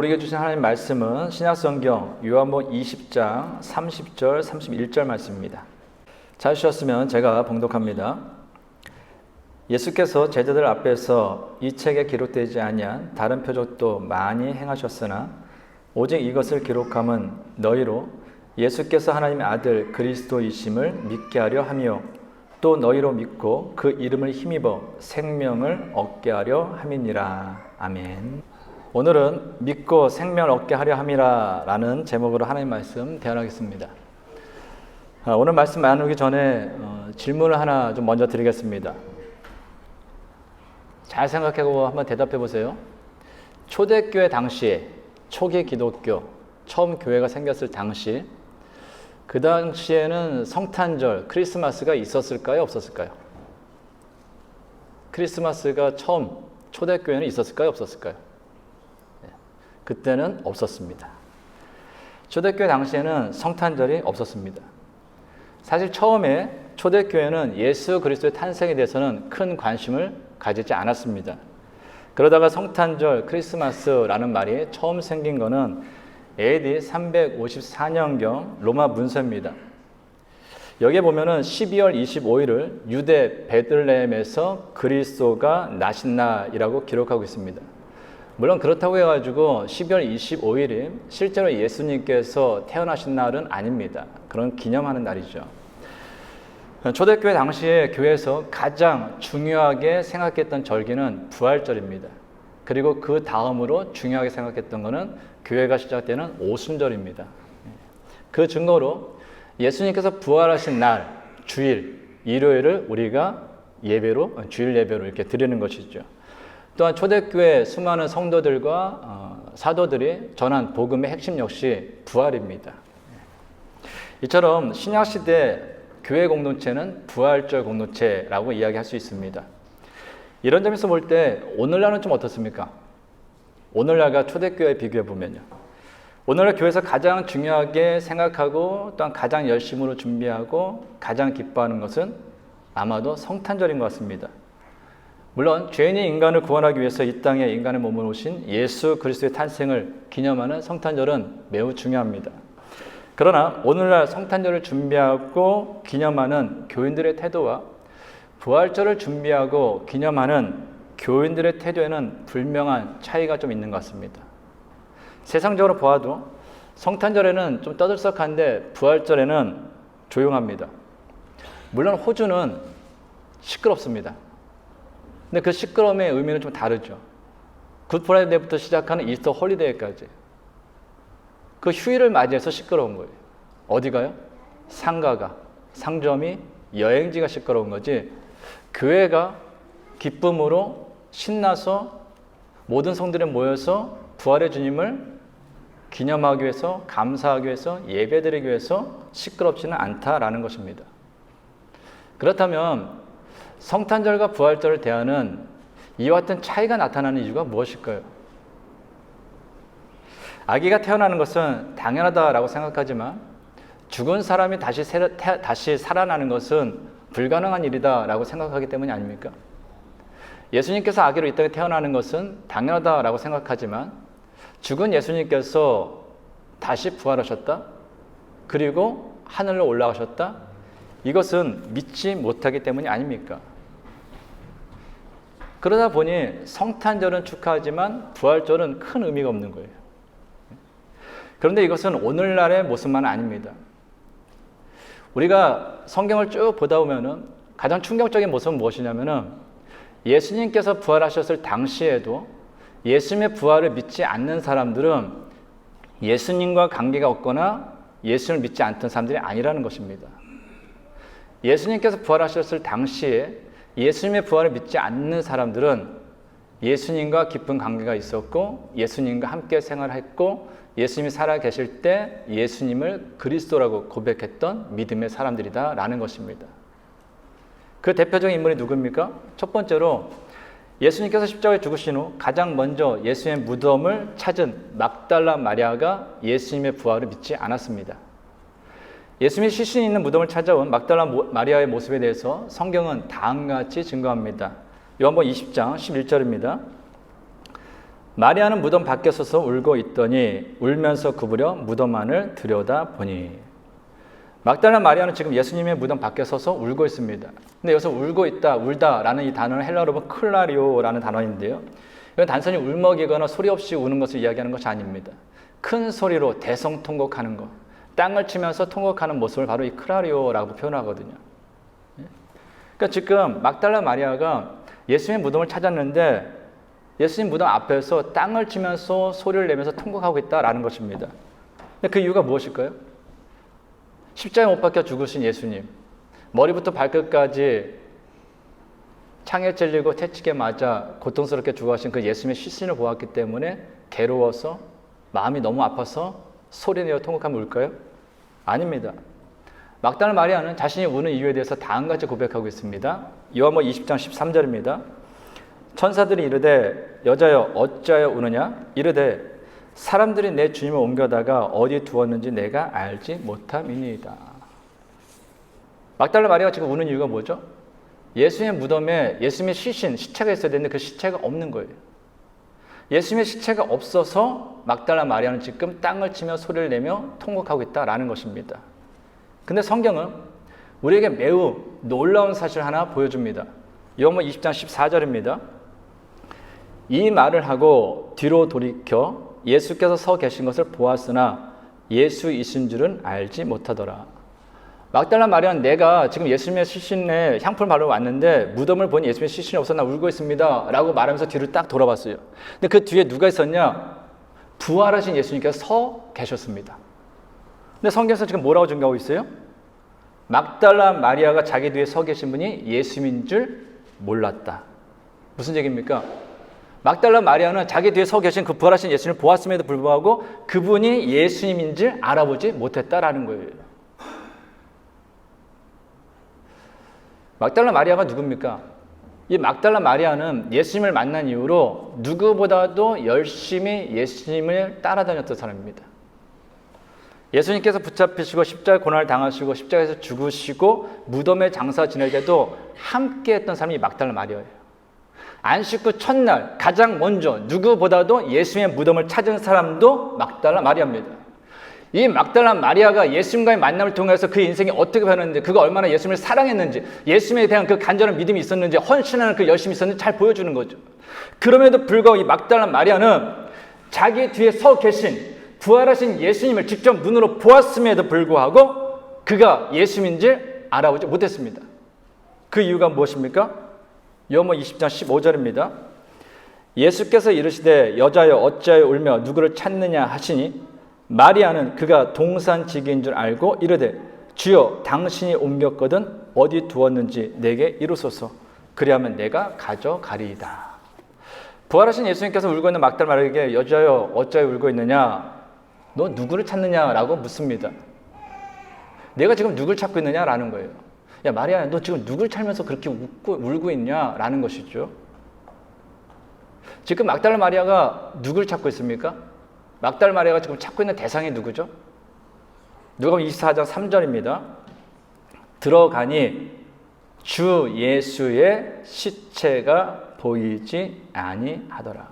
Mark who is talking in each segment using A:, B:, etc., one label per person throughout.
A: 우리에게 주신 하나님 말씀은 신약성경 요한복음 20장 30절 31절 말씀입니다. 찾으셨으면 제가 봉독합니다. 예수께서 제자들 앞에서 이 책에 기록되지 아니한 다른 표적도 많이 행하셨으나 오직 이것을 기록함은 너희로 예수께서 하나님의 아들 그리스도이심을 믿게 하려 함이요 또 너희로 믿고 그 이름을 힘입어 생명을 얻게 하려 함이니라. 아멘. 오늘은 믿고 생명을 얻게 하려 함이라 라는 제목으로 하나님 말씀 대언하겠습니다. 오늘 말씀 나누기 전에 질문을 하나 좀 먼저 드리겠습니다. 잘 생각하고 한번 대답해 보세요. 초대교회 당시에, 초기 기독교, 처음 교회가 생겼을 당시, 그 당시에는 성탄절, 크리스마스가 있었을까요? 없었을까요? 크리스마스가 처음 초대교회는 있었을까요? 없었을까요? 그때는 없었습니다. 초대교회 당시에는 성탄절이 없었습니다. 사실 처음에 초대교회는 예수 그리스도의 탄생에 대해서는 큰 관심을 가지지 않았습니다. 그러다가 성탄절, 크리스마스라는 말이 처음 생긴 것은 AD 354년경 로마 문서입니다. 여기에 보면은 12월 25일을 유대 베들레헴에서 그리스도가 나신 날이라고 기록하고 있습니다. 물론 그렇다고 해가지고 12월 25일이 실제로 예수님께서 태어나신 날은 아닙니다. 그런 기념하는 날이죠. 초대교회 당시에 교회에서 가장 중요하게 생각했던 절기는 부활절입니다. 그리고 그 다음으로 중요하게 생각했던 것은 교회가 시작되는 오순절입니다. 그 증거로 예수님께서 부활하신 날, 주일, 일요일을 우리가 예배로, 주일 예배로 이렇게 드리는 것이죠. 또한 초대교회 수많은 성도들과 사도들이 전한 복음의 핵심 역시 부활입니다. 이처럼 신약시대 교회 공동체는 부활절 공동체라고 이야기할 수 있습니다. 이런 점에서 볼 때 오늘날은 좀 어떻습니까? 오늘날과 초대교회 비교해 보면요. 오늘날 교회에서 가장 중요하게 생각하고 또한 가장 열심으로 준비하고 가장 기뻐하는 것은 아마도 성탄절인 것 같습니다. 물론 죄인이 인간을 구원하기 위해서 이 땅에 인간의 몸을 오신 예수 그리스도의 탄생을 기념하는 성탄절은 매우 중요합니다. 그러나 오늘날 성탄절을 준비하고 기념하는 교인들의 태도와 부활절을 준비하고 기념하는 교인들의 태도에는 분명한 차이가 좀 있는 것 같습니다. 세상적으로 보아도 성탄절에는 좀 떠들썩한데 부활절에는 조용합니다. 물론 호주는 시끄럽습니다. 근데 그 시끄러움의 의미는 좀 다르죠. 굿프라이데이부터 시작하는 이스터 홀리데이까지 그 휴일을 맞이해서 시끄러운 거예요. 어디가요? 상가가, 상점이, 여행지가 시끄러운 거지 교회가 기쁨으로 신나서 모든 성들이 모여서 부활의 주님을 기념하기 위해서 감사하기 위해서 예배드리기 위해서 시끄럽지는 않다라는 것입니다. 그렇다면 성탄절과 부활절을 대하는 이와 같은 차이가 나타나는 이유가 무엇일까요? 아기가 태어나는 것은 당연하다라고 생각하지만 죽은 사람이 다시 살아나는 것은 불가능한 일이다라고 생각하기 때문이 아닙니까? 예수님께서 아기로 이 땅에 태어나는 것은 당연하다라고 생각하지만 죽은 예수님께서 다시 부활하셨다? 그리고 하늘로 올라가셨다? 이것은 믿지 못하기 때문이 아닙니까? 그러다 보니 성탄절은 축하하지만 부활절은 큰 의미가 없는 거예요. 그런데 이것은 오늘날의 모습만은 아닙니다. 우리가 성경을 쭉 보다 보면은 가장 충격적인 모습은 무엇이냐면은 예수님께서 부활하셨을 당시에도 예수님의 부활을 믿지 않는 사람들은 예수님과 관계가 없거나 예수님을 믿지 않던 사람들이 아니라는 것입니다. 예수님께서 부활하셨을 당시에 예수님의 부활을 믿지 않는 사람들은 예수님과 깊은 관계가 있었고 예수님과 함께 생활했고 예수님이 살아계실 때 예수님을 그리스도라고 고백했던 믿음의 사람들이다 라는 것입니다. 그 대표적인 인물이 누구입니까? 첫 번째로 예수님께서 십자가에 죽으신 후 가장 먼저 예수님의 무덤을 찾은 막달라 마리아가 예수님의 부활을 믿지 않았습니다. 예수님이 시신이 있는 무덤을 찾아온 막달라 마리아의 모습에 대해서 성경은 다음과 같이 증거합니다. 요한복음 20장 11절입니다. 마리아는 무덤 밖에 서서 울고 있더니 울면서 구부려 무덤 안을 들여다보니. 막달라 마리아는 지금 예수님의 무덤 밖에 서서 울고 있습니다. 근데 여기서 울고 있다, 울다라는 이 단어는 헬라어로 보면 클라리오라는 단어인데요. 이건 단순히 울먹이거나 소리 없이 우는 것을 이야기하는 것이 아닙니다. 큰 소리로 대성통곡하는 것, 땅을 치면서 통곡하는 모습을 바로 이 클라리오라고 표현하거든요. 그러니까 지금 막달라 마리아가 예수님의 무덤을 찾았는데 예수님 무덤 앞에서 땅을 치면서 소리를 내면서 통곡하고 있다라는 것입니다. 근데 그 이유가 무엇일까요? 십자가에 못 박혀 죽으신 예수님, 머리부터 발끝까지 창에 찔리고 채찍에 맞아 고통스럽게 죽어가신 그 예수님의 시신을 보았기 때문에 괴로워서 마음이 너무 아파서 소리내어 통곡하면 울까요? 아닙니다. 막달라 마리아는 자신이 우는 이유에 대해서 다음같이 고백하고 있습니다. 요한복음 20장 13절입니다. 천사들이 이르되 여자여 어찌하여 우느냐? 이르되 사람들이 내 주님을 옮겨다가 어디 두었는지 내가 알지 못함이니이다. 막달라 마리아가 지금 우는 이유가 뭐죠? 예수님의 무덤에 예수님의 시체가 있어야 되는데 그 시체가 없는 거예요. 예수님의 시체가 없어서 막달라 마리아는 지금 땅을 치며 소리를 내며 통곡하고 있다라는 것입니다. 근데 성경은 우리에게 매우 놀라운 사실 하나 보여줍니다. 요한복음 20장 14절입니다. 이 말을 하고 뒤로 돌이켜 예수께서 서 계신 것을 보았으나 예수이신 줄은 알지 못하더라. 막달라 마리아는 내가 지금 예수님의 시신에 향품을 바르러 왔는데 무덤을 보니 예수님의 시신이 없어 나 울고 있습니다 라고 말하면서 뒤를 딱 돌아봤어요. 근데 그 뒤에 누가 있었냐? 부활하신 예수님께서 서 계셨습니다. 근데 성경에서 지금 뭐라고 증거하고 있어요? 막달라 마리아가 자기 뒤에 서 계신 분이 예수님인 줄 몰랐다. 무슨 얘기입니까? 막달라 마리아는 자기 뒤에 서 계신 그 부활하신 예수님을 보았음에도 불구하고 그분이 예수님인 줄 알아보지 못했다라는 거예요. 막달라 마리아가 누굽니까? 이 막달라 마리아는 예수님을 만난 이후로 누구보다도 열심히 예수님을 따라다녔던 사람입니다. 예수님께서 붙잡히시고 십자가 고난을 당하시고 십자가에서 죽으시고 무덤에 장사 지낼 때도 함께 했던 사람이 막달라 마리아예요. 안식 후 첫날 가장 먼저 누구보다도 예수님의 무덤을 찾은 사람도 막달라 마리아입니다. 이 막달라 마리아가 예수님과의 만남을 통해서 그 인생이 어떻게 변했는지, 그가 얼마나 예수님을 사랑했는지, 예수님에 대한 그 간절한 믿음이 있었는지, 헌신하는 그 열심이 있었는지 잘 보여주는 거죠. 그럼에도 불구하고 이 막달라 마리아는 자기 뒤에 서 계신 부활하신 예수님을 직접 눈으로 보았음에도 불구하고 그가 예수님인지 알아보지 못했습니다. 그 이유가 무엇입니까? 요한복음 20장 15절입니다. 예수께서 이르시되 여자여 어찌하여 울며 누구를 찾느냐 하시니 마리아는 그가 동산지기인 줄 알고 이르되 주여 당신이 옮겼거든 어디 두었는지 내게 이루소서 그리하면 내가 가져가리이다. 부활하신 예수님께서 울고 있는 막달라 마리아에게 여자여 어찌하여 울고 있느냐? 너 누구를 찾느냐라고 묻습니다. 내가 지금 누굴 찾고 있느냐라는 거예요. 야 마리아야 너 지금 누굴 찾으면서 그렇게 울고 있냐라는 것이죠. 지금 막달라 마리아가 누굴 찾고 있습니까? 막달라 마리아가 지금 찾고 있는 대상이 누구죠? 누가복음 24장 3절입니다. 들어가니 주 예수의 시체가 보이지 아니하더라.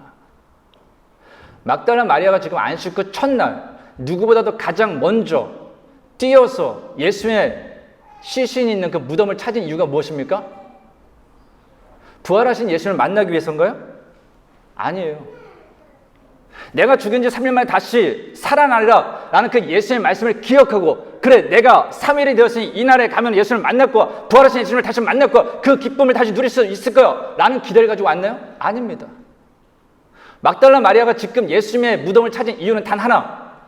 A: 막달라 마리아가 지금 안식 후 첫날 누구보다도 가장 먼저 뛰어서 예수의 시신이 있는 그 무덤을 찾은 이유가 무엇입니까? 부활하신 예수님을 만나기 위해서인가요? 아니에요. 내가 죽은 지 3일 만에 다시 살아나리라 라는 그 예수님의 말씀을 기억하고 그래 내가 3일이 되었으니 이날에 가면 예수님을 만날 거야. 부활하신 예수님을 다시 만날 거야. 그 기쁨을 다시 누릴 수 있을 거야 라는 기대를 가지고 왔나요? 아닙니다. 막달라 마리아가 지금 예수님의 무덤을 찾은 이유는 단 하나,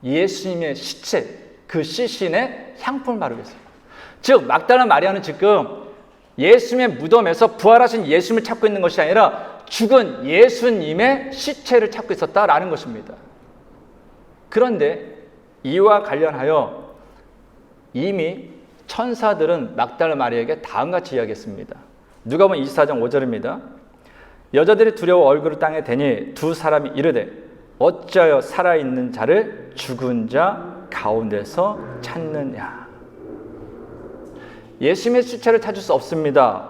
A: 예수님의 시체, 그 시신에 향품을 바르고 있어요. 즉 막달라 마리아는 지금 예수님의 무덤에서 부활하신 예수님을 찾고 있는 것이 아니라 죽은 예수님의 시체를 찾고 있었다라는 것입니다. 그런데 이와 관련하여 이미 천사들은 막달라 마리아에게 다음같이 이야기했습니다. 누가복음 24장 5절입니다. 여자들이 두려워 얼굴을 땅에 대니 두 사람이 이르되 어찌하여 살아있는 자를 죽은 자 가운데서 찾느냐. 예수님의 시체를 찾을 수 없습니다.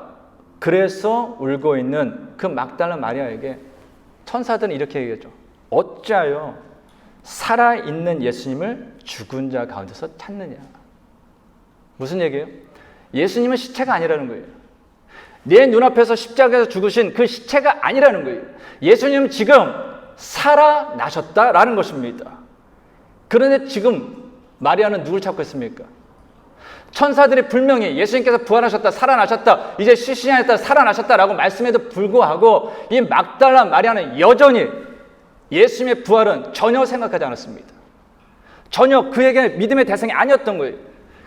A: 그래서 울고 있는 그 막달라 마리아에게 천사들은 이렇게 얘기하죠. 어찌하여 살아있는 예수님을 죽은 자 가운데서 찾느냐. 무슨 얘기예요? 예수님은 시체가 아니라는 거예요. 내 눈앞에서 십자가에서 죽으신 그 시체가 아니라는 거예요. 예수님은 지금 살아나셨다라는 것입니다. 그런데 지금 마리아는 누굴 찾고 있습니까? 천사들이 분명히 예수님께서 부활하셨다, 살아나셨다, 이제 시신이 아니다, 살아나셨다라고 말씀에도 불구하고 이 막달라 마리아는 여전히 예수님의 부활은 전혀 생각하지 않았습니다. 전혀 그에게 믿음의 대상이 아니었던 거예요.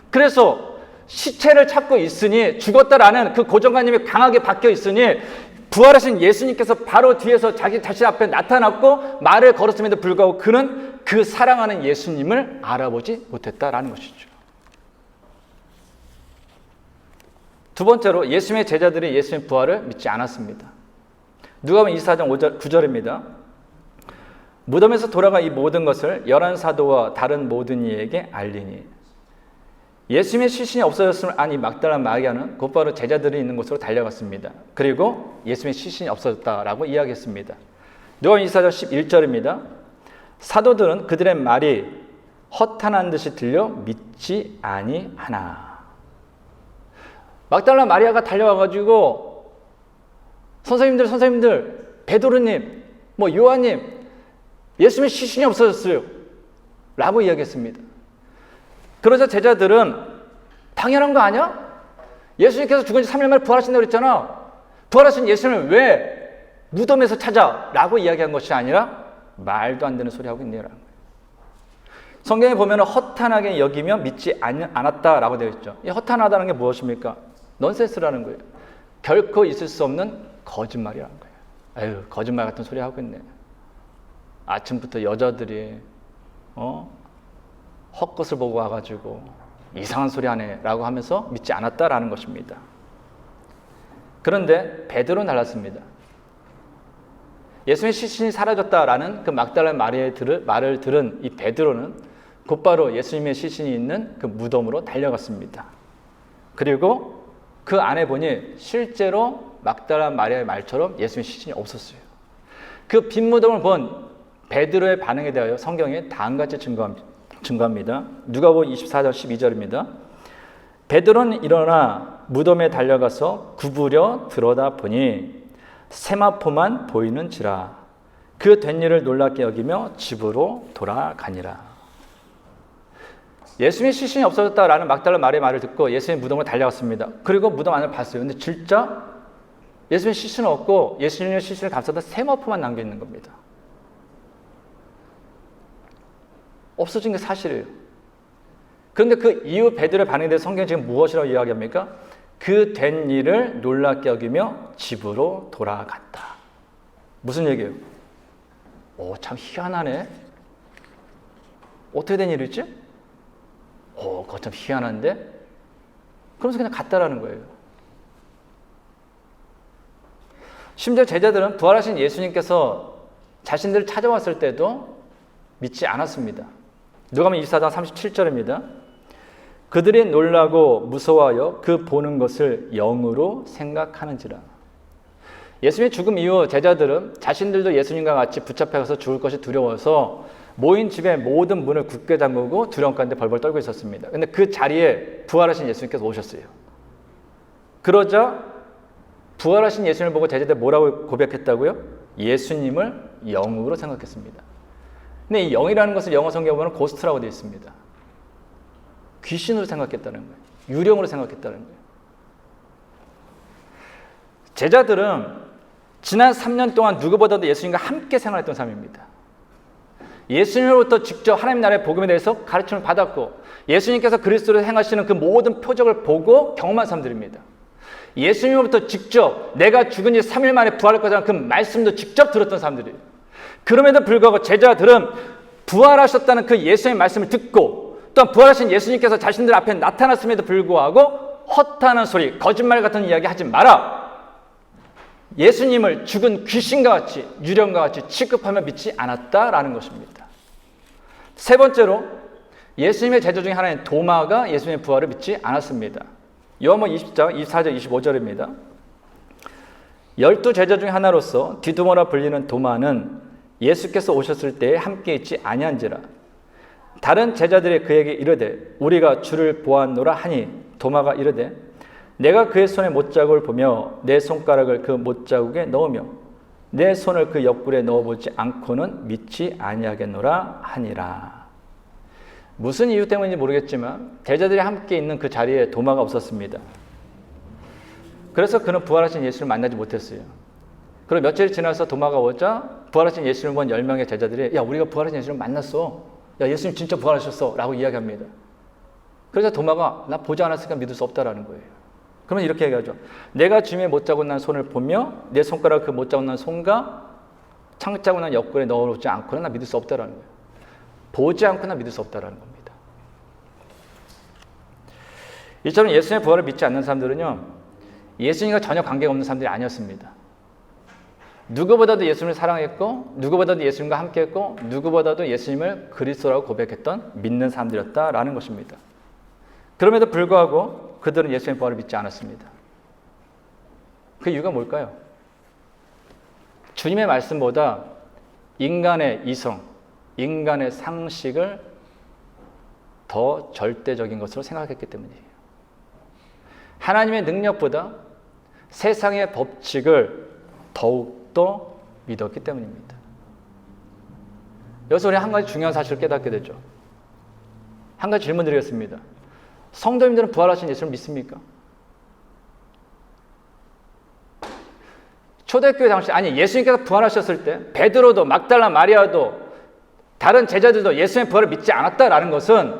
A: 그래서 시체를 찾고 있으니, 죽었다라는 그 고정관념이 강하게 박혀 있으니 부활하신 예수님께서 바로 뒤에서 자기 자신 앞에 나타났고 말을 걸었음에도 불구하고 그는 그 사랑하는 예수님을 알아보지 못했다라는 것이죠. 두 번째로 예수님의 제자들이 예수님의 부활을 믿지 않았습니다. 누가복음 24장 9절입니다. 무덤에서 돌아가 이 모든 것을 11사도와 다른 모든 이에게 알리니, 예수님의 시신이 없어졌음을 안 이 막달라 마리아는 곧바로 제자들이 있는 곳으로 달려갔습니다. 그리고 예수님의 시신이 없어졌다라고 이야기했습니다. 누가복음 24장 11절입니다. 사도들은 그들의 말이 허탄한 듯이 들려 믿지 아니하나. 막달라 마리아가 달려와가지고 선생님들, 베드로님, 요한님, 예수님의 시신이 없어졌어요 라고 이야기했습니다. 그러자 제자들은 당연한 거 아니야? 예수님께서 죽은 지 3일 만에 부활하신다고 그랬잖아. 부활하신 예수님을 왜 무덤에서 찾아? 라고 이야기한 것이 아니라 말도 안 되는 소리 하고 있네요라는 거예요. 성경에 보면 허탄하게 여기며 믿지 않았다라고 되어 있죠. 이 허탄하다는 게 무엇입니까? 넌센스라는 거예요. 결코 있을 수 없는 거짓말이라는 거예요. 에휴, 거짓말 같은 소리 하고 있네. 아침부터 여자들이 헛것을 보고 와가지고 이상한 소리 하네 라고 하면서 믿지 않았다라는 것입니다. 그런데 베드로는 달랐습니다. 예수님의 시신이 사라졌다라는 그 막달라 마리아의 말을 들은 이 베드로는 곧바로 예수님의 시신이 있는 그 무덤으로 달려갔습니다. 그리고 그 안에 보니 실제로 막달라 마리아의 말처럼 예수님의 시신이 없었어요. 그 빈 무덤을 본 베드로의 반응에 대하여 성경에 다음같이 증거합니다. 누가복음 24장 12절입니다. 베드로는 일어나 무덤에 달려가서 구부려 들여다보니 세마포만 보이는지라. 그 된 일을 놀랍게 여기며 집으로 돌아가니라. 예수님의 시신이 없어졌다라는 막달라 마리아의 말을 듣고 예수님의 무덤으로 달려갔습니다. 그리고 무덤 안을 봤어요. 근데 진짜 예수님의 시신은 없고 예수님의 시신을 감싸던 세마포만 남겨있는 겁니다. 없어진 게 사실이에요. 그런데 그 이후 베드로의 반응에 대해서 성경이 지금 무엇이라고 이야기합니까? 그 된 일을 놀랍게 여기며 집으로 돌아갔다. 무슨 얘기예요? 참 희한하네. 어떻게 된 일이지? 그거 참 희한한데? 그러면서 그냥 갔다라는 거예요. 심지어 제자들은 부활하신 예수님께서 자신들을 찾아왔을 때도 믿지 않았습니다. 누가복음 24장 37절입니다. 그들이 놀라고 무서워하여 그 보는 것을 영으로 생각하는지라. 예수님의 죽음 이후 제자들은 자신들도 예수님과 같이 붙잡혀서 죽을 것이 두려워서 모인 집의 모든 문을 굳게 잠그고 두려움 가운데 벌벌 떨고 있었습니다. 그런데 그 자리에 부활하신 예수님께서 오셨어요. 그러자 부활하신 예수님을 보고 제자들 뭐라고 고백했다고요? 예수님을 영으로 생각했습니다. 근데 이 영이라는 것을 영어 성경에 보면 고스트라고 되어 있습니다. 귀신으로 생각했다는 거예요. 유령으로 생각했다는 거예요. 제자들은 지난 3년 동안 누구보다도 예수님과 함께 생활했던 사람입니다. 예수님으로부터 직접 하나님 나라의 복음에 대해서 가르침을 받았고 예수님께서 그리스도로 행하시는 그 모든 표적을 보고 경험한 사람들입니다. 예수님으로부터 직접 내가 죽은 지 3일 만에 부활할 거라는 그 말씀도 직접 들었던 사람들이에요. 그럼에도 불구하고 제자들은 부활하셨다는 그 예수님의 말씀을 듣고 또한 부활하신 예수님께서 자신들 앞에 나타났음에도 불구하고 헛하는 소리, 거짓말 같은 이야기 하지 마라. 예수님을 죽은 귀신과 같이 유령과 같이 취급하며 믿지 않았다라는 것입니다. 세 번째로 예수님의 제자 중에 하나인 도마가 예수님의 부활을 믿지 않았습니다. 요한복음 20장 24절 25절입니다. 12 제자 중 하나로서 디두모라 불리는 도마는 예수께서 오셨을 때에 함께 있지 아니한지라. 다른 제자들이 그에게 이르되 우리가 주를 보았노라 하니 도마가 이르되 내가 그의 손에 못자국을 보며 내 손가락을 그 못자국에 넣으며 내 손을 그 옆구리에 넣어보지 않고는 믿지 아니하겠노라 하니라. 무슨 이유 때문인지 모르겠지만 제자들이 함께 있는 그 자리에 도마가 없었습니다. 그래서 그는 부활하신 예수를 만나지 못했어요. 그리고 며칠이 지나서 도마가 오자 부활하신 예수를 본 10명의 제자들이 야 우리가 부활하신 예수를 만났어. 야 예수님 진짜 부활하셨어 라고 이야기합니다. 그래서 도마가 나 보지 않았으니까 믿을 수 없다라는 거예요. 그러면 이렇게 얘기하죠. 내가 주님의 못자국 난 손을 보며 내 손가락 그 못자국 난 손과 창자국 난 옆구리에 넣어놓지 않고는 나 믿을 수 없다라는 거예요. 보지 않고나 믿을 수 없다라는 겁니다. 이처럼 예수님의 부활을 믿지 않는 사람들은요, 예수님과 전혀 관계가 없는 사람들이 아니었습니다. 누구보다도 예수님을 사랑했고 누구보다도 예수님과 함께했고 누구보다도 예수님을 그리스도라고 고백했던 믿는 사람들이었다라는 것입니다. 그럼에도 불구하고 그들은 예수님의 부활을 믿지 않았습니다. 그 이유가 뭘까요? 주님의 말씀보다 인간의 이성, 인간의 상식을 더 절대적인 것으로 생각했기 때문이에요. 하나님의 능력보다 세상의 법칙을 더욱더 믿었기 때문입니다. 여기서 우리 한 가지 중요한 사실을 깨닫게 되죠. 한 가지 질문 드리겠습니다. 성도님들은 부활하신 예수를 믿습니까? 초대교회 당시, 아니 예수님께서 부활하셨을 때 베드로도 막달라 마리아도 다른 제자들도 예수님의 부활을 믿지 않았다라는 것은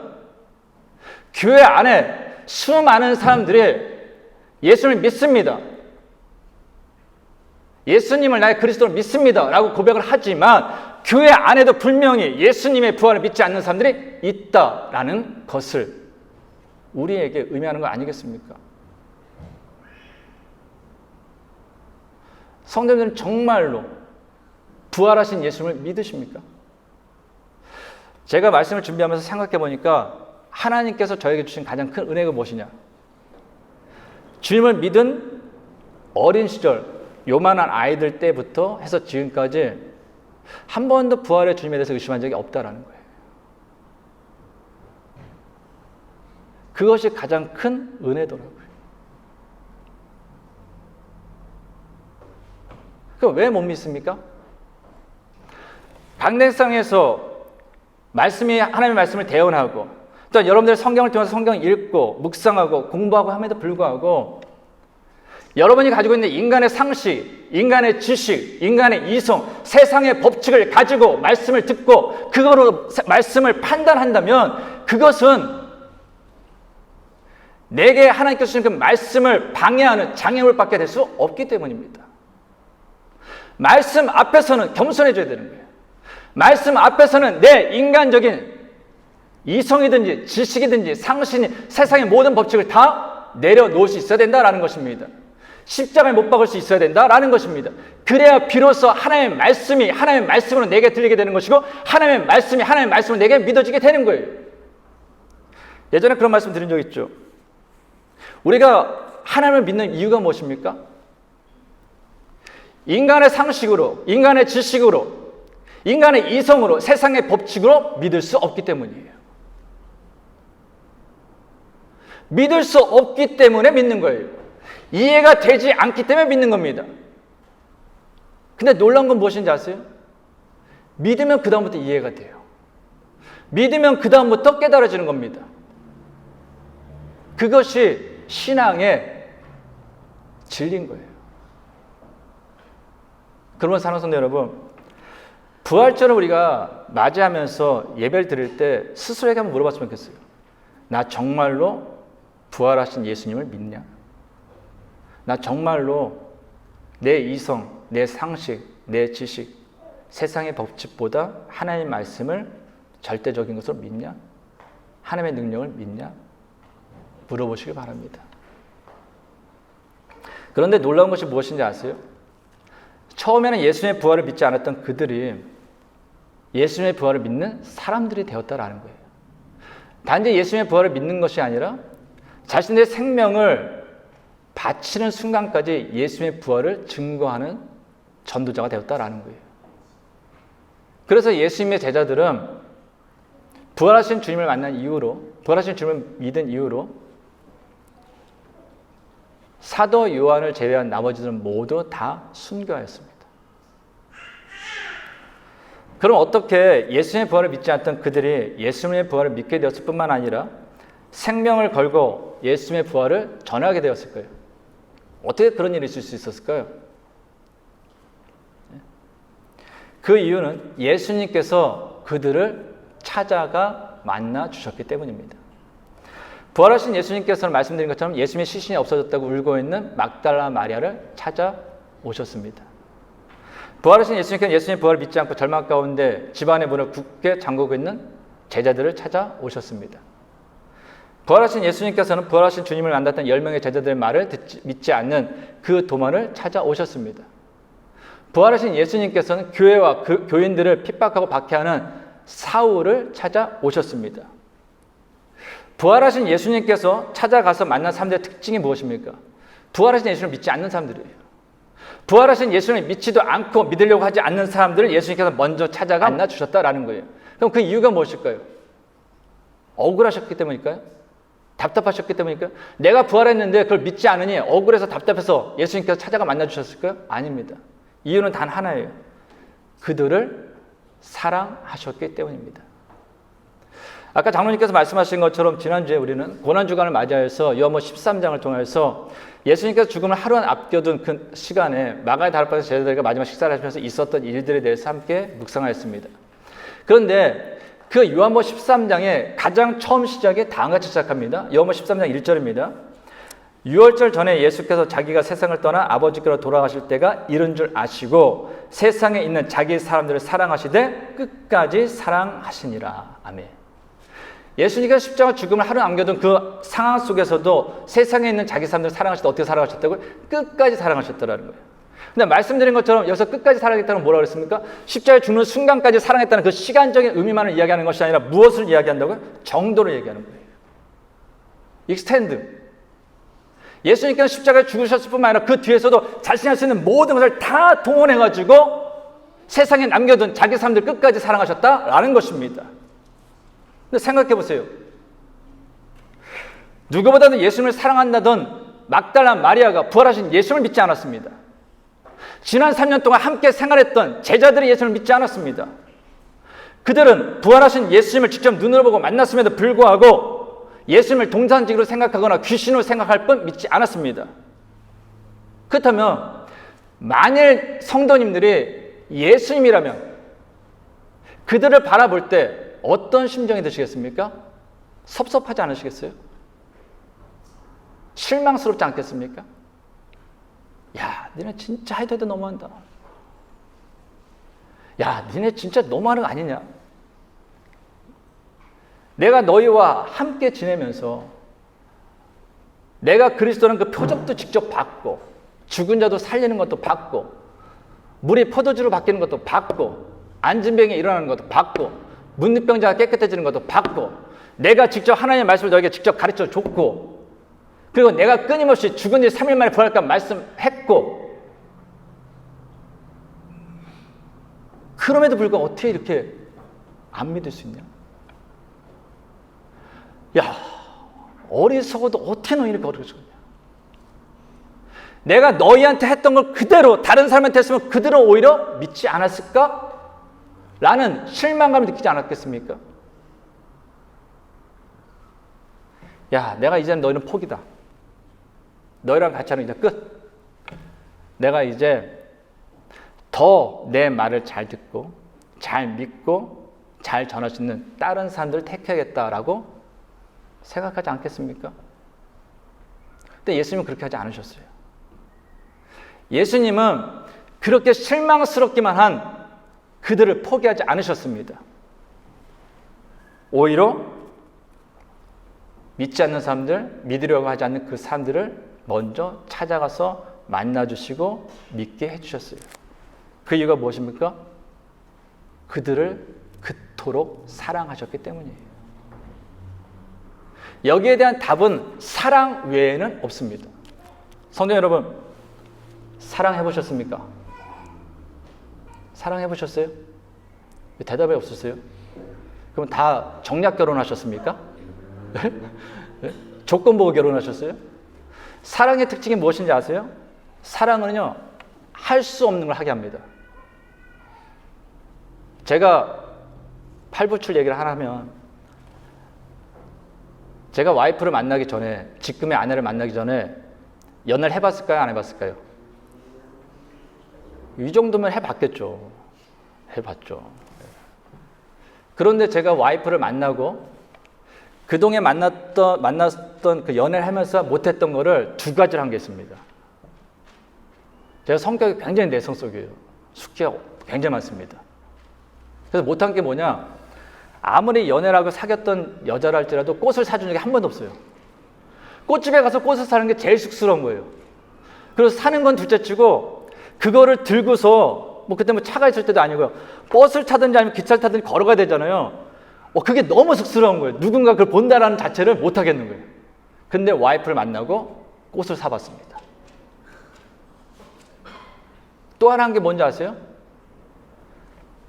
A: 교회 안에 수많은 사람들이 예수님을 믿습니다. 예수님을 나의 그리스도로 믿습니다 라고 고백을 하지만 교회 안에도 분명히 예수님의 부활을 믿지 않는 사람들이 있다라는 것을 우리에게 의미하는 거 아니겠습니까? 성도님들은 정말로 부활하신 예수님을 믿으십니까? 제가 말씀을 준비하면서 생각해 보니까 하나님께서 저에게 주신 가장 큰 은혜가 무엇이냐? 주님을 믿은 어린 시절, 요만한 아이들 때부터 해서 지금까지 한 번도 부활의 주님에 대해서 의심한 적이 없다라는 거예요. 그것이 가장 큰 은혜더라고요. 그럼 왜 못 믿습니까? 강대상에서 하나님의 말씀을 대언하고 또 여러분들 성경을 통해서 성경을 읽고 묵상하고 공부하고 함에도 불구하고 여러분이 가지고 있는 인간의 상식, 인간의 지식, 인간의 이성, 세상의 법칙을 가지고 말씀을 듣고 그거로 말씀을 판단한다면 그것은 내게 하나님께서 주신 그 말씀을 방해하는 장애물밖에 될 수 없기 때문입니다. 말씀 앞에서는 겸손해져야 되는 거예요. 말씀 앞에서는 내 인간적인 이성이든지 지식이든지 상신이 세상의 모든 법칙을 다 내려놓을 수 있어야 된다라는 것입니다. 십자가에 못 박을 수 있어야 된다라는 것입니다. 그래야 비로소 하나님의 말씀이 하나님의 말씀으로 내게 들리게 되는 것이고 하나님의 말씀이 하나님의 말씀으로 내게 믿어지게 되는 거예요. 예전에 그런 말씀 드린 적 있죠. 우리가 하나님을 믿는 이유가 무엇입니까? 인간의 상식으로, 인간의 지식으로, 인간의 이성으로, 세상의 법칙으로 믿을 수 없기 때문이에요. 믿을 수 없기 때문에 믿는 거예요. 이해가 되지 않기 때문에 믿는 겁니다. 근데 놀라운 건 무엇인지 아세요? 믿으면 그 다음부터 이해가 돼요. 믿으면 그 다음부터 깨달아지는 겁니다. 그것이 신앙의 진리인 거예요. 그러면 사랑하는 성도 여러분, 부활절을 우리가 맞이하면서 예배를 드릴 때 스스로에게 한번 물어봤으면 좋겠어요. 나 정말로 부활하신 예수님을 믿냐? 나 정말로 내 이성, 내 상식, 내 지식, 세상의 법칙보다 하나님의 말씀을 절대적인 것으로 믿냐? 하나님의 능력을 믿냐? 물어보시기 바랍니다. 그런데 놀라운 것이 무엇인지 아세요? 처음에는 예수님의 부활을 믿지 않았던 그들이 예수님의 부활을 믿는 사람들이 되었다라는 거예요. 단지 예수님의 부활을 믿는 것이 아니라 자신의 생명을 바치는 순간까지 예수님의 부활을 증거하는 전도자가 되었다라는 거예요. 그래서 예수님의 제자들은 부활하신 주님을 만난 이후로, 부활하신 주님을 믿은 이후로 사도 요한을 제외한 나머지들은 모두 다 순교하였습니다. 그럼 어떻게 예수님의 부활을 믿지 않던 그들이 예수님의 부활을 믿게 되었을 뿐만 아니라 생명을 걸고 예수님의 부활을 전하게 되었을까요? 어떻게 그런 일이 있을 수 있었을까요? 그 이유는 예수님께서 그들을 찾아가 만나 주셨기 때문입니다. 부활하신 예수님께서는 말씀드린 것처럼 예수님의 시신이 없어졌다고 울고 있는 막달라 마리아를 찾아오셨습니다. 부활하신 예수님께서는 예수님의 부활을 믿지 않고 절망 가운데 집안의 문을 굳게 잠그고 있는 제자들을 찾아오셨습니다. 부활하신 예수님께서는 부활하신 주님을 만났던 10명의 제자들의 말을 믿지 않는 그 도마를 찾아오셨습니다. 부활하신 예수님께서는 교회와 교인들을 핍박하고 박해하는 사울을 찾아오셨습니다. 부활하신 예수님께서 찾아가서 만난 사람들의 특징이 무엇입니까? 부활하신 예수님을 믿지 않는 사람들이에요. 부활하신 예수님을 믿지도 않고 믿으려고 하지 않는 사람들을 예수님께서 먼저 찾아가 만나 주셨다라는 거예요. 그럼 그 이유가 무엇일까요? 억울하셨기 때문일까요? 답답하셨기 때문일까요? 내가 부활했는데 그걸 믿지 않으니 억울해서 답답해서 예수님께서 찾아가 만나 주셨을까요? 아닙니다. 이유는 단 하나예요. 그들을 사랑하셨기 때문입니다. 아까 장로님께서 말씀하신 것처럼 지난주에 우리는 고난주간을 맞이해서 요한복음 13장을 통해서 예수님께서 죽음을 하루 앞겨둔 그 시간에 마가의 다락방에서 제자들과 마지막 식사를 하시면서 있었던 일들에 대해서 함께 묵상하였습니다. 그런데 그 요한복음 13장의 가장 처음 시작이 다음과 같이 시작합니다. 요한복음 13장 1절입니다. 6월절 전에 예수께서 자기가 세상을 떠나 아버지께로 돌아가실 때가 이른 줄 아시고 세상에 있는 자기 사람들을 사랑하시되 끝까지 사랑하시니라. 아멘. 예수님께서 십자가 죽음을 하루 남겨둔 그 상황 속에서도 세상에 있는 자기 사람들을 사랑하시되 어떻게 사랑하셨다고요? 끝까지 사랑하셨다는 거예요. 근데 말씀드린 것처럼 여기서 끝까지 사랑했다는 건 뭐라고 그랬습니까? 십자가에 죽는 순간까지 사랑했다는 그 시간적인 의미만을 이야기하는 것이 아니라 무엇을 이야기한다고요? 정도를 얘기하는 거예요. 익스텐드. 예수님께서 십자가에 죽으셨을 뿐만 아니라 그 뒤에서도 자신이 할 수 있는 모든 것을 다 동원해가지고 세상에 남겨둔 자기 사람들 끝까지 사랑하셨다라는 것입니다. 근데 생각해 보세요. 누구보다도 예수님을 사랑한다던 막달라 마리아가 부활하신 예수님을 믿지 않았습니다. 지난 3년 동안 함께 생활했던 제자들이 예수님을 믿지 않았습니다. 그들은 부활하신 예수님을 직접 눈으로 보고 만났음에도 불구하고 예수님을 동산직으로 생각하거나 귀신으로 생각할 뿐 믿지 않았습니다. 그렇다면 만일 성도님들이 예수님이라면 그들을 바라볼 때 어떤 심정이 드시겠습니까? 섭섭하지 않으시겠어요? 실망스럽지 않겠습니까? 야, 니네 진짜 해도 해도 너무한다. 야, 니네 진짜 너무하는 거 아니냐? 내가 너희와 함께 지내면서 내가 그리스도는 그 표적도 직접 받고 죽은 자도 살리는 것도 받고 물이 포도주로 바뀌는 것도 받고 앉은 병이 일어나는 것도 받고 문둥병자가 깨끗해지는 것도 받고 내가 직접 하나님의 말씀을 너에게 직접 가르쳐 줬고 그리고 내가 끊임없이 죽은 지 3일 만에 부활할까 말씀했고 그럼에도 불구하고 어떻게 이렇게 안 믿을 수 있냐? 야, 어리석어도 어떻게 너 이렇게 어리석었냐? 내가 너희한테 했던 걸 그대로 다른 사람한테 했으면 그대로 오히려 믿지 않았을까? 라는 실망감을 느끼지 않았겠습니까? 야, 내가 이제는 너희는 포기다. 너희랑 같이 하는 이제 끝. 내가 이제 더 내 말을 잘 듣고 잘 믿고 잘 전할 수 있는 다른 사람들을 택해야겠다라고 생각하지 않겠습니까? 근데 예수님은 그렇게 하지 않으셨어요. 예수님은 그렇게 실망스럽기만 한 그들을 포기하지 않으셨습니다. 오히려 믿지 않는 사람들, 믿으려고 하지 않는 그 사람들을 먼저 찾아가서 만나주시고 믿게 해주셨어요. 그 이유가 무엇입니까? 그들을 그토록 사랑하셨기 때문이에요. 여기에 대한 답은 사랑 외에는 없습니다. 성도 여러분, 사랑해 보셨습니까? 사랑해 보셨어요? 대답이 없었어요? 그럼 다 정략 결혼하셨습니까? 조건 보고 결혼하셨어요? 사랑의 특징이 무엇인지 아세요? 사랑은요, 할 수 없는 걸 하게 합니다. 제가 팔불출 얘기를 하면, 제가 와이프를 만나기 전에, 지금의 아내를 만나기 전에 연애를 해봤을까요? 안 해봤을까요? 이 정도면 해봤겠죠. 해봤죠. 그런데 제가 와이프를 만나고 그동안 만났던 그 연애를 하면서 못했던 거를 두 가지를 한 게 있습니다. 제가 성격이 굉장히 내성적이에요. 숙기가 굉장히 많습니다. 그래서 못한 게 뭐냐? 아무리 연애를 하고 사귀었던 여자라 할지라도 꽃을 사준 적이 한 번도 없어요. 꽃집에 가서 꽃을 사는 게 제일 쑥스러운 거예요. 그래서 사는 건 둘째치고 그거를 들고서 그때 차가 있을 때도 아니고요. 버스를 타든지 아니면 기차를 타든지 걸어가야 되잖아요. 그게 너무 쑥스러운 거예요. 누군가 그걸 본다라는 자체를 못 하겠는 거예요. 근데 와이프를 만나고 꽃을 사봤습니다. 또 하나 한 게 뭔지 아세요?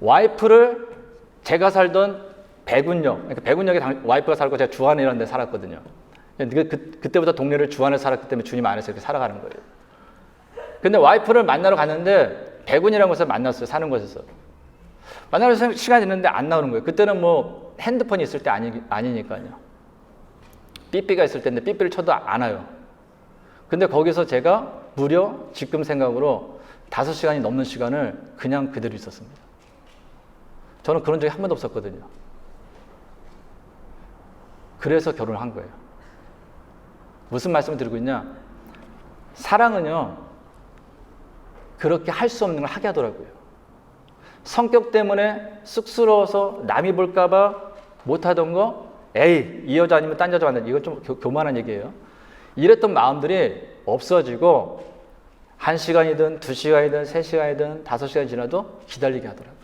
A: 와이프를 제가 살던 백운역, 그러니까 백운역에 와이프가 살고 제가 주안이라는 데 살았거든요. 그때부터 동네를 주안에 살았기 때문에 주님 안에서 이렇게 살아가는 거예요. 근데 와이프를 만나러 갔는데 백운이라는 곳에서 만났어요. 사는 곳에서. 만나러 시간이 있는데 안 나오는 거예요. 그때는 핸드폰이 있을 때 아니니까요. 삐삐가 있을 때인데 삐삐를 쳐도 안 와요. 근데 거기서 제가 무려 지금 생각으로 5시간이 넘는 시간을 그냥 그대로 있었습니다. 저는 그런 적이 한 번도 없었거든요. 그래서 결혼을 한 거예요. 무슨 말씀을 드리고 있냐? 사랑은요, 그렇게 할 수 없는 걸 하게 하더라고요. 성격 때문에 쑥스러워서 남이 볼까봐 못하던 거, 에이, 이 여자 아니면 딴 여자 만나. 이건 좀 교만한 얘기예요. 이랬던 마음들이 없어지고 1시간이든 2시간이든 3시간이든 5시간이 지나도 기다리게 하더라고요.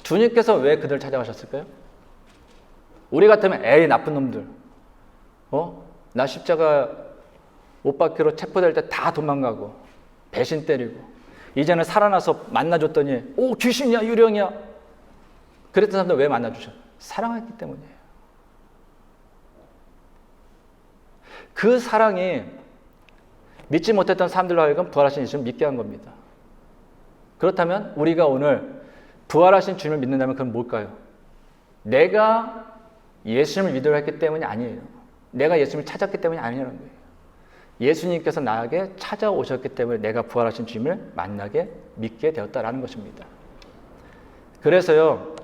A: 주님께서 왜 그들을 찾아가셨을까요? 우리 같으면 에이, 나쁜 놈들. 나 십자가 못 박히로 체포될 때 다 도망가고 배신 때리고 이제는 살아나서 만나줬더니 오, 귀신이야, 유령이야. 그랬던 사람들 왜 만나주셔? 사랑했기 때문이에요. 그 사랑이 믿지 못했던 사람들로 하여금 부활하신 예수님을 믿게 한 겁니다. 그렇다면 우리가 오늘 부활하신 주님을 믿는다면 그건 뭘까요? 내가 예수님을 믿으려 했기 때문이 아니에요. 내가 예수님을 찾았기 때문이 아니라는 거예요. 예수님께서 나에게 찾아오셨기 때문에 내가 부활하신 주님을 만나게 믿게 되었다라는 것입니다. 그래서요,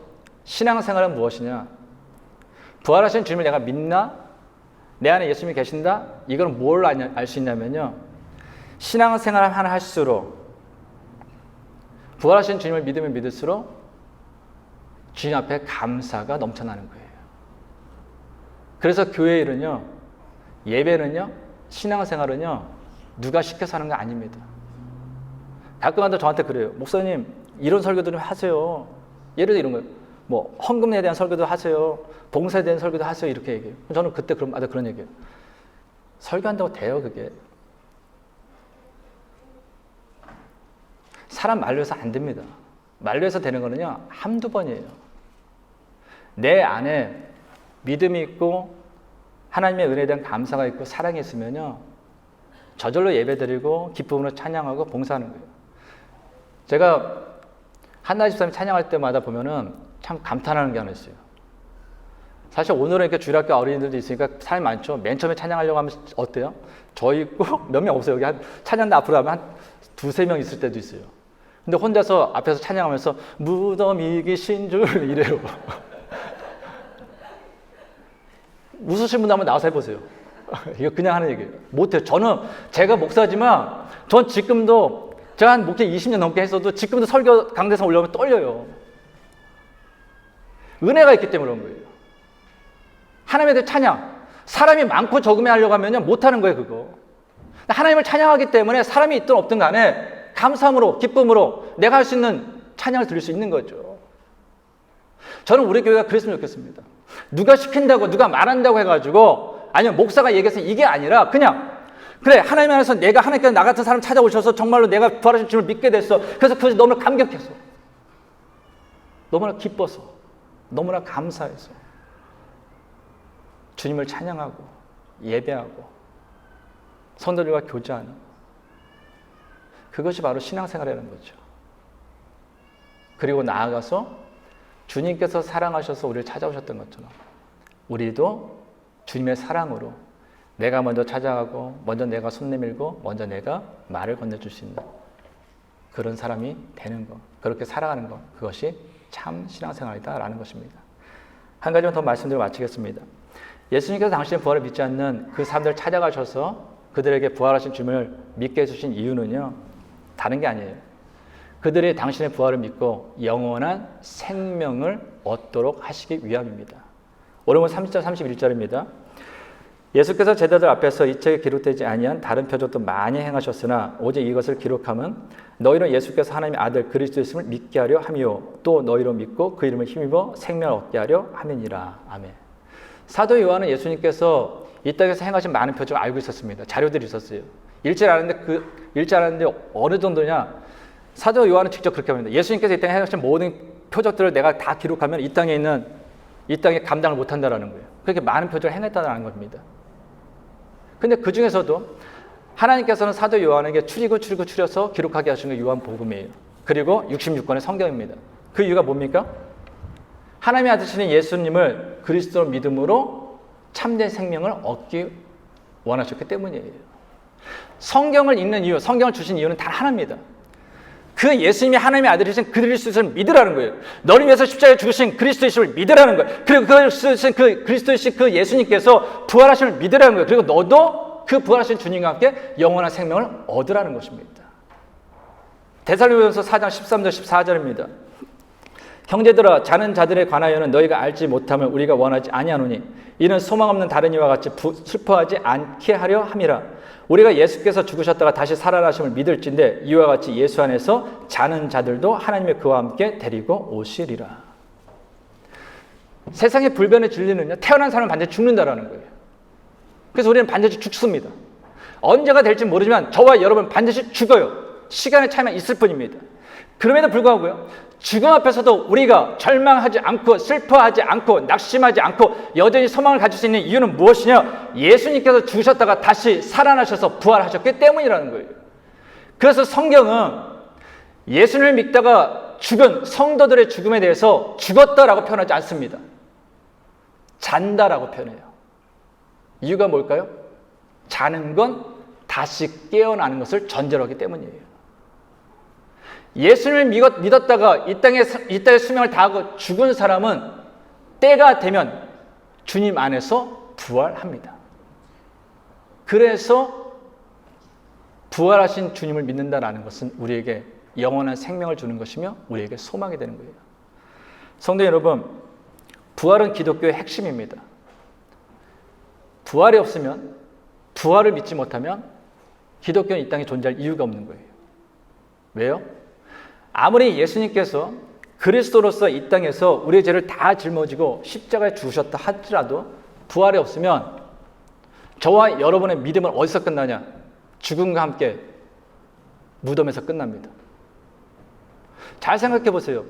A: 신앙생활은 무엇이냐? 부활하신 주님을 내가 믿나? 내 안에 예수님이 계신다? 이걸 뭘 알 수 있냐면요, 신앙생활을 하나 할수록 부활하신 주님을 믿으면 믿을수록 주님 앞에 감사가 넘쳐나는 거예요. 그래서 교회 일은요, 예배는요, 신앙생활은요, 누가 시켜서 하는 거 아닙니다. 가끔가다 저한테 그래요. 목사님, 이런 설교도 좀 하세요. 예를 들어 이런 거예요. 헌금에 대한 설교도 하세요. 봉사에 대한 설교도 하세요. 이렇게 얘기해요. 저는 그때 그런 얘기예요. 설교한다고 돼요, 그게? 사람 말로 해서 안 됩니다. 말로 해서 되는 거는요, 한두 번이에요. 내 안에 믿음이 있고 하나님의 은혜에 대한 감사가 있고 사랑이 있으면요, 저절로 예배드리고 기쁨으로 찬양하고 봉사하는 거예요. 제가 한나라 집사님 찬양할 때마다 보면은 참 감탄하는 게 하나 있어요. 사실 오늘은 이렇게 주일학교 어린이들도 있으니까 사람이 많죠. 맨 처음에 찬양하려고 하면 어때요? 저 있고 몇 명 없어요. 여기 한 찬양대 앞으로 가면 한 2-3명 있을 때도 있어요. 근데 혼자서 앞에서 찬양하면서 무덤 이기신 줄 이래요. 웃으신 분 한번 나와서 해보세요. 이거 그냥 하는 얘기예요. 못해요. 제가 목사지만 전 지금도 제가 한 목회 20년 넘게 했어도 지금도 설교 강대상 올라오면 떨려요. 은혜가 있기 때문에 그런 거예요. 하나님에 대해 찬양. 사람이 많고 적음에 하려고 하면 못하는 거예요, 그거. 하나님을 찬양하기 때문에 사람이 있든 없든 간에 감사함으로, 기쁨으로 내가 할 수 있는 찬양을 드릴 수 있는 거죠. 저는 우리 교회가 그랬으면 좋겠습니다. 누가 시킨다고, 누가 말한다고 해가지고, 아니면 목사가 얘기해서 이게 아니라 그냥 그래, 하나님 안에서 내가 하나님께서 나 같은 사람 찾아오셔서 정말로 내가 부활하신 주님을 믿게 됐어. 그래서 그것이 너무나 감격해서, 너무나 기뻐서, 너무나 감사해서 주님을 찬양하고 예배하고 성도들과 교제하는, 그것이 바로 신앙생활이라는 거죠. 그리고 나아가서 주님께서 사랑하셔서 우리를 찾아오셨던 것처럼 우리도 주님의 사랑으로 내가 먼저 찾아가고 먼저 내가 손 내밀고 먼저 내가 말을 건네줄 수 있는 그런 사람이 되는 것, 그렇게 살아가는 것, 그것이 참 신앙생활이다라는 것입니다. 한 가지만 더 말씀드리고 마치겠습니다. 예수님께서 당신의 부활을 믿지 않는 그 사람들을 찾아가셔서 그들에게 부활하신 주님을 믿게 해주신 이유는요, 다른 게 아니에요. 그들이 당신의 부활을 믿고 영원한 생명을 얻도록 하시기 위함입니다. 오늘은 30절 31절입니다. 예수께서 제자들 앞에서 이 책에 기록되지 아니한 다른 표적도 많이 행하셨으나 오직 이것을 기록함은 너희는 예수께서 하나님의 아들 그리스도였음을 믿게 하려 함이요 또 너희로 믿고 그 이름을 힘입어 생명을 얻게 하려 함이니라. 아멘. 사도 요한은 예수님께서 이 땅에서 행하신 많은 표적을 알고 있었습니다. 자료들이 있었어요. 읽지 않았는데 어느 정도냐? 사도 요한은 직접 그렇게 합니다. 예수님께서 이 땅에 행하신 모든 표적들을 내가 다 기록하면 이 땅에 감당을 못한다라는 거예요. 그렇게 많은 표적을 행했다는 겁니다. 근데 그 중에서도 하나님께서는 사도 요한에게 추려서 기록하게 하신 게 요한복음이에요. 그리고 66권의 성경입니다. 그 이유가 뭡니까? 하나님의 아들이신 예수님을 그리스도로 믿음으로 참된 생명을 얻기 원하셨기 때문이에요. 성경을 읽는 이유, 성경을 주신 이유는 단 하나입니다. 그 예수님이 하나님의 아들이신 그리스도를 믿으라는 거예요. 너를 위해서 십자가에 죽으신 그리스도이심을 믿으라는 거예요. 그리고 그 그리스도이신 그 예수님께서 부활하심을 믿으라는 거예요. 그리고 너도 그 부활하신 주님과 함께 영원한 생명을 얻으라는 것입니다. 데살로니가서 4장 13절 14절입니다. 형제들아, 자는 자들에 관하여는 너희가 알지 못함을 우리가 원하지 아니하노니 이는 소망 없는 다른 이와 같이 슬퍼하지 않게 하려 함이라. 우리가 예수께서 죽으셨다가 다시 살아나심을 믿을진대 이와 같이 예수 안에서 자는 자들도 하나님의 그와 함께 데리고 오시리라. 세상의 불변의 진리는요, 태어난 사람은 반드시 죽는다라는 거예요. 그래서 우리는 반드시 죽습니다. 언제가 될지 모르지만 저와 여러분 반드시 죽어요. 시간의 차이만 있을 뿐입니다. 그럼에도 불구하고요, 죽음 앞에서도 우리가 절망하지 않고 슬퍼하지 않고 낙심하지 않고 여전히 소망을 가질 수 있는 이유는 무엇이냐? 예수님께서 죽으셨다가 다시 살아나셔서 부활하셨기 때문이라는 거예요. 그래서 성경은 예수님을 믿다가 죽은 성도들의 죽음에 대해서 죽었다라고 표현하지 않습니다. 잔다라고 표현해요. 이유가 뭘까요? 자는 건 다시 깨어나는 것을 전제로 하기 때문이에요. 예수님을 믿었다가 이 땅에 수명을 다하고 죽은 사람은 때가 되면 주님 안에서 부활합니다. 그래서 부활하신 주님을 믿는다라는 것은 우리에게 영원한 생명을 주는 것이며 우리에게 소망이 되는 거예요. 성도 여러분, 부활은 기독교의 핵심입니다. 부활이 없으면, 부활을 믿지 못하면 기독교는 이 땅에 존재할 이유가 없는 거예요. 왜요? 아무리 예수님께서 그리스도로서 이 땅에서 우리의 죄를 다 짊어지고 십자가에 죽으셨다 하더라도 부활이 없으면 저와 여러분의 믿음은 어디서 끝나냐? 죽음과 함께 무덤에서 끝납니다. 잘 생각해 보세요.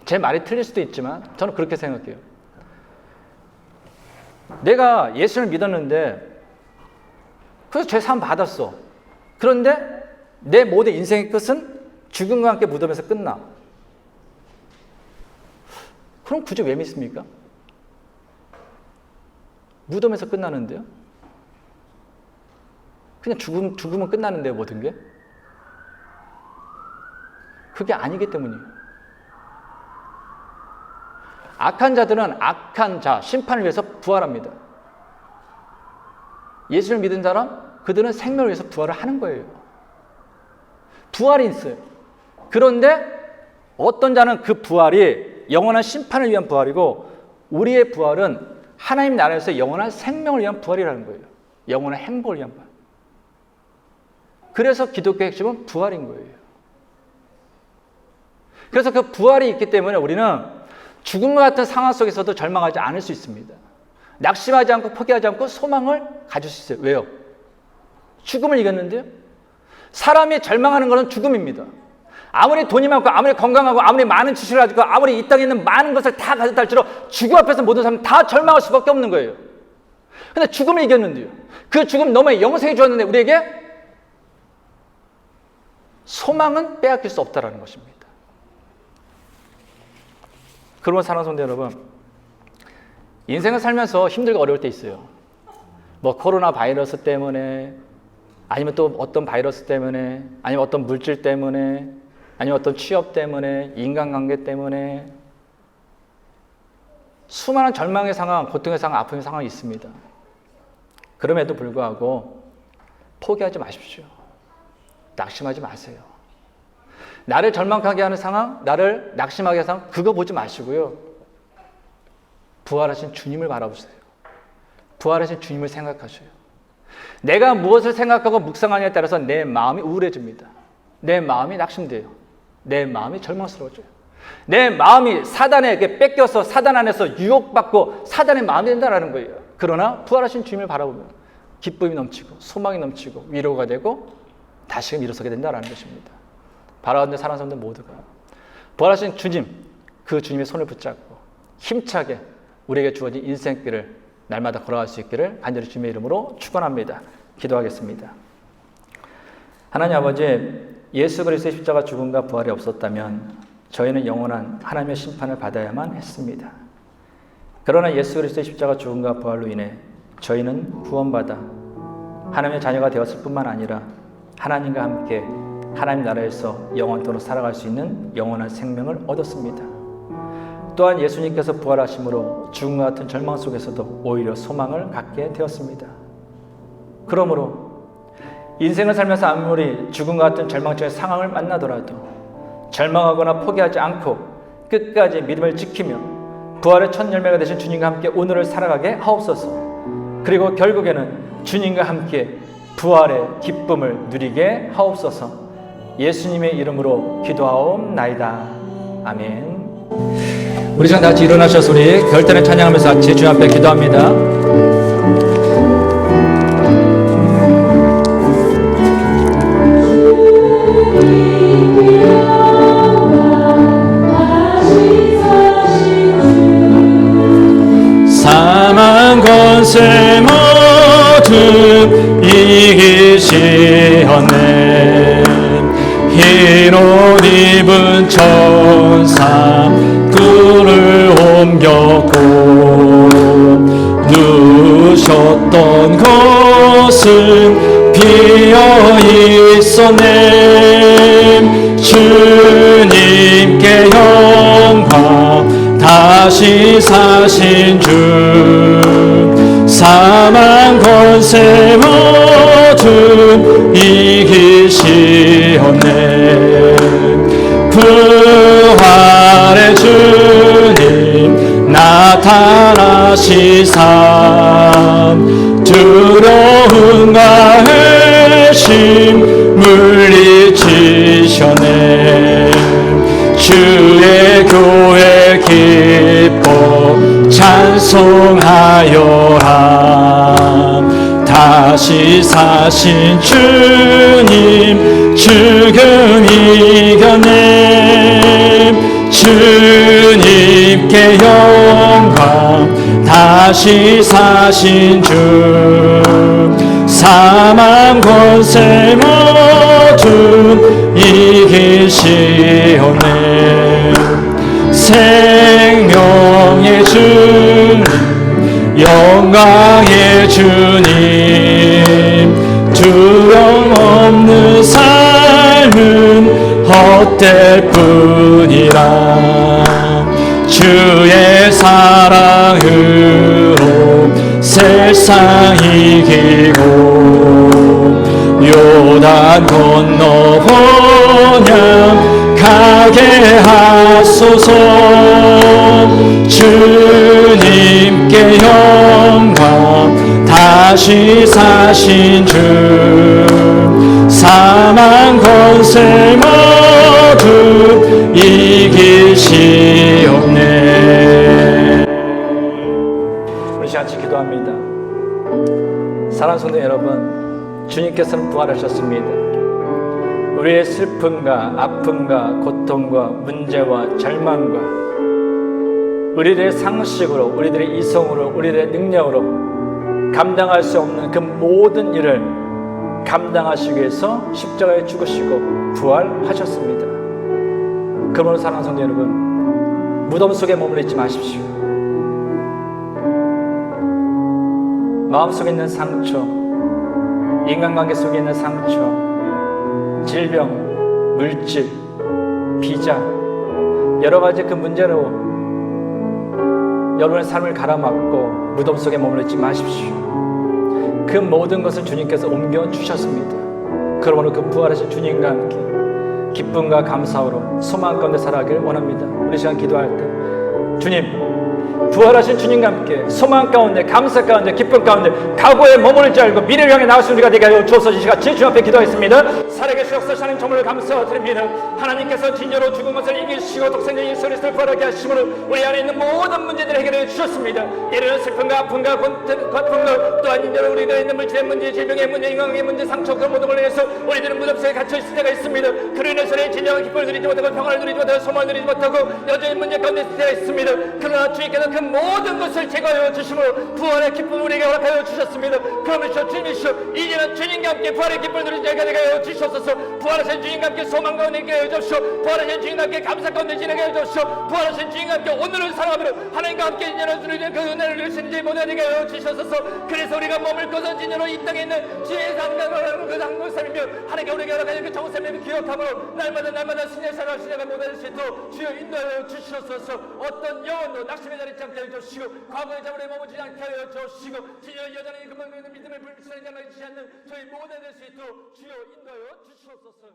A: 제 말이 틀릴 수도 있지만 저는 그렇게 생각해요. 내가 예수를 믿었는데 그래서 죄 사함 받았어. 그런데 내 모든 인생의 끝은 죽음과 함께 무덤에서 끝나. 그럼 굳이 왜 믿습니까? 무덤에서 끝나는데요? 그냥 죽으면 끝나는데요, 모든 게? 그게 아니기 때문이에요. 악한 자들은 악한 자, 심판을 위해서 부활합니다. 예수를 믿은 사람, 그들은 생명을 위해서 부활을 하는 거예요. 부활이 있어요. 그런데 어떤 자는 그 부활이 영원한 심판을 위한 부활이고 우리의 부활은 하나님 나라에서 영원한 생명을 위한 부활이라는 거예요. 영원한 행복을 위한 부활. 그래서 기독교의 핵심은 부활인 거예요. 그래서 그 부활이 있기 때문에 우리는 죽음과 같은 상황 속에서도 절망하지 않을 수 있습니다. 낙심하지 않고 포기하지 않고 소망을 가질 수 있어요. 왜요? 죽음을 이겼는데요. 사람이 절망하는 것은 죽음입니다. 아무리 돈이 많고 아무리 건강하고 아무리 많은 지식을 가지고 아무리 이 땅에 있는 많은 것을 다 가졌다 할지라도 죽음 앞에서 모든 사람은 다 절망할 수밖에 없는 거예요. 근데 죽음을 이겼는데요. 그 죽음 너머에 영생이 주었는데 우리에게 소망은 빼앗길 수 없다는 것입니다. 그러면 사랑하는 성도 여러분, 인생을 살면서 힘들고 어려울 때 있어요. 뭐 코로나 바이러스 때문에, 아니면 또 어떤 바이러스 때문에, 아니면 어떤 물질 때문에, 아니면 어떤 취업 때문에, 인간관계 때문에 수많은 절망의 상황, 고통의 상황, 아픔의 상황이 있습니다. 그럼에도 불구하고 포기하지 마십시오. 낙심하지 마세요. 나를 절망하게 하는 상황, 나를 낙심하게 하는 상황, 그거 보지 마시고요. 부활하신 주님을 바라보세요. 부활하신 주님을 생각하셔요. 내가 무엇을 생각하고 묵상하느냐에 따라서 내 마음이 우울해집니다. 내 마음이 낙심돼요. 내 마음이 절망스러워져요. 내 마음이 사단에게 뺏겨서 사단 안에서 유혹받고 사단의 마음이 된다는 거예요. 그러나 부활하신 주님을 바라보면 기쁨이 넘치고 소망이 넘치고 위로가 되고 다시금 일어서게 된다는 것입니다. 바라보는 사랑하는 사람들 모두가 부활하신 주님, 그 주님의 손을 붙잡고 힘차게 우리에게 주어진 인생길을 날마다 걸어갈 수 있기를 간절히 주님의 이름으로 축원합니다. 기도하겠습니다. 하나님 아버지, 예수 그리스도의 십자가 죽음과 부활이 없었다면 저희는 영원한 하나님의 심판을 받아야만 했습니다. 그러나 예수 그리스도의 십자가 죽음과 부활로 인해 저희는 구원받아 하나님의 자녀가 되었을 뿐만 아니라 하나님과 함께 하나님 나라에서 영원토록 살아갈 수 있는 영원한 생명을 얻었습니다. 또한 예수님께서 부활하심으로 죽음과 같은 절망 속에서도 오히려 소망을 갖게 되었습니다. 그러므로 인생을 살면서 아무리 죽음과 같은 절망적인 상황을 만나더라도 절망하거나 포기하지 않고 끝까지 믿음을 지키며 부활의 첫 열매가 되신 주님과 함께 오늘을 살아가게 하옵소서. 그리고 결국에는 주님과 함께 부활의 기쁨을 누리게 하옵소서. 예수님의 이름으로 기도하옵나이다. 아멘. 우리 다 같이 일어나셔서 우리 별단을 찬양하면서 같이 주님 앞에 기도합니다. 사망 권세 모두 이기시었네. 흰 옷 입은 천사 뿔을 옮겼고 누우셨던 곳은 비어 있었네. 주님께 영광 다시 사신 주 사망 권세 모두 이기시었네. 부활의 주님 나타나시사 두려움과 의심 물리치셨네. 주의 교회 기뻐 찬송하여라. 다시 사신 주님 죽음 이겨내. 주님께 영광 다시 사신 주 사망 권세 모두 이기시오네. 생명의 주님 영광의 주님 두려움 없는 삶은 헛될 뿐이라. 주의 사랑으로 세상 이기고 요단 건너 본향 가게 하소서. 주님께 영광 다시 사신 주 사망 권세 모두 이기시옵네. 우리 같이 기도합니다. 사랑하는 성도 여러분, 주님께서는 부활하셨습니다. 우리의 슬픔과 아픔과 고통과 문제와 절망과 우리들의 상식으로, 우리들의 이성으로, 우리들의 능력으로 감당할 수 없는 그 모든 일을 감당하시기 위해서 십자가에 죽으시고 부활하셨습니다. 그러므로 사랑하는 성도 여러분, 무덤 속에 머물러 있지 마십시오. 마음속에 있는 상처, 인간관계 속에 있는 상처, 질병, 물질, 비자, 여러 가지 그 문제로 여러분의 삶을 가라막고 무덤 속에 머물러 있지 마십시오. 그 모든 것을 주님께서 옮겨주셨습니다. 그러므로 그 부활하신 주님과 함께 기쁨과 감사로 소망 가운데 살아가길 원합니다. 우리 시간 기도할 때 주님, 부활하신 주님과 함께 소망 가운데, 감사 가운데, 기쁨 가운데 각오에 머무를 줄 알고 미래를 향해 나아갈 수 있는 우리가 되게 하여 주옵소서. 이 시간 주님 앞에 기도하겠습니다. 살아계시옵소서. 하나님 정말 감사드립니다. 하나님께서 진짜로 죽은 것을 이기시고 독생자 예수 그리스도를 부활하게 하심으로 우리 안에 있는 모든 문제들을 해결해 주셨습니다. 이르는 슬픔과 아픔과 고통과 또한 이제는 우리가 있는 물질의 문제, 질병의 문제, 인간관계의 문제, 상처 그 모든 걸로 인해서 우리들은 무덤 속에 갇혀 있을 때가 있습니다. 그로 인해서 진정한 기쁨을 누리지 못하고 평안을 누리지 못하고 소망을 누리지 못하고 여전히 문제 가운데 있을 때가 있습니다. 그러나 주님께서 그 모든 것을 제거하여 주심으로 부활의 기쁨을 우리에게 허락하여 주셨습니다. 그러면서 주님이시여, 이제는 주님과 함께 부활의 기쁨을 누리지 않게 하여 주시옵소서. 부활하신 주님과 함께 소망 가운데 있게 하여 주옵시오. 부활하신 주님과 함께 감사 가운데 지내게 하여 주옵시오. 부활하신 주님과 함께 오늘을 살아가며 하나님과 함께 인연을 누리는 그 은혜를 누릴 수 있는지 모두 되게 하여 주시옵소서. 그래서 우리가 몸을 꺼서 진으로 이 땅에 있는 지혜의 삶을 그 한국 삶이며 하나님께 우리에게 허락하여 그 정삶을 기억함으로 날마다 신의 삶을 시작을 못할 수 있도록 주여 인도하여 주시옵소서. 어떤 영혼도 낙심의 자리에 있지 않게 하여 주시고 과거의 자물에 머무지 않게 하여 주시고 진여 여전히 그만 믿음을 불미치는 자를 지지 않는 저희 모두가 될 수 있도록 주여 인도하여 주시옵소서.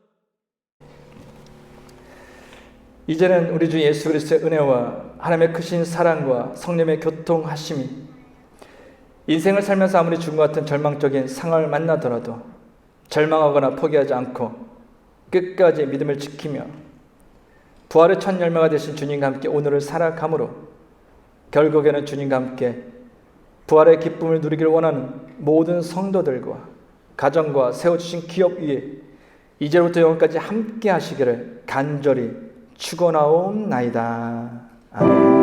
A: 이제는 우리 주 예수 그리스도의 은혜와 하나님의 크신 사랑과 성령의 교통하심이 인생을 살면서 아무리 죽음과 같은 절망적인 상황을 만나더라도 절망하거나 포기하지 않고 끝까지 믿음을 지키며 부활의 첫 열매가 되신 주님과 함께 오늘을 살아감으로 결국에는 주님과 함께 부활의 기쁨을 누리기를 원하는 모든 성도들과 가정과 세워주신 기업 위에 이제부터 영원까지 함께 하시기를 간절히 축원하옵나이다. 아멘.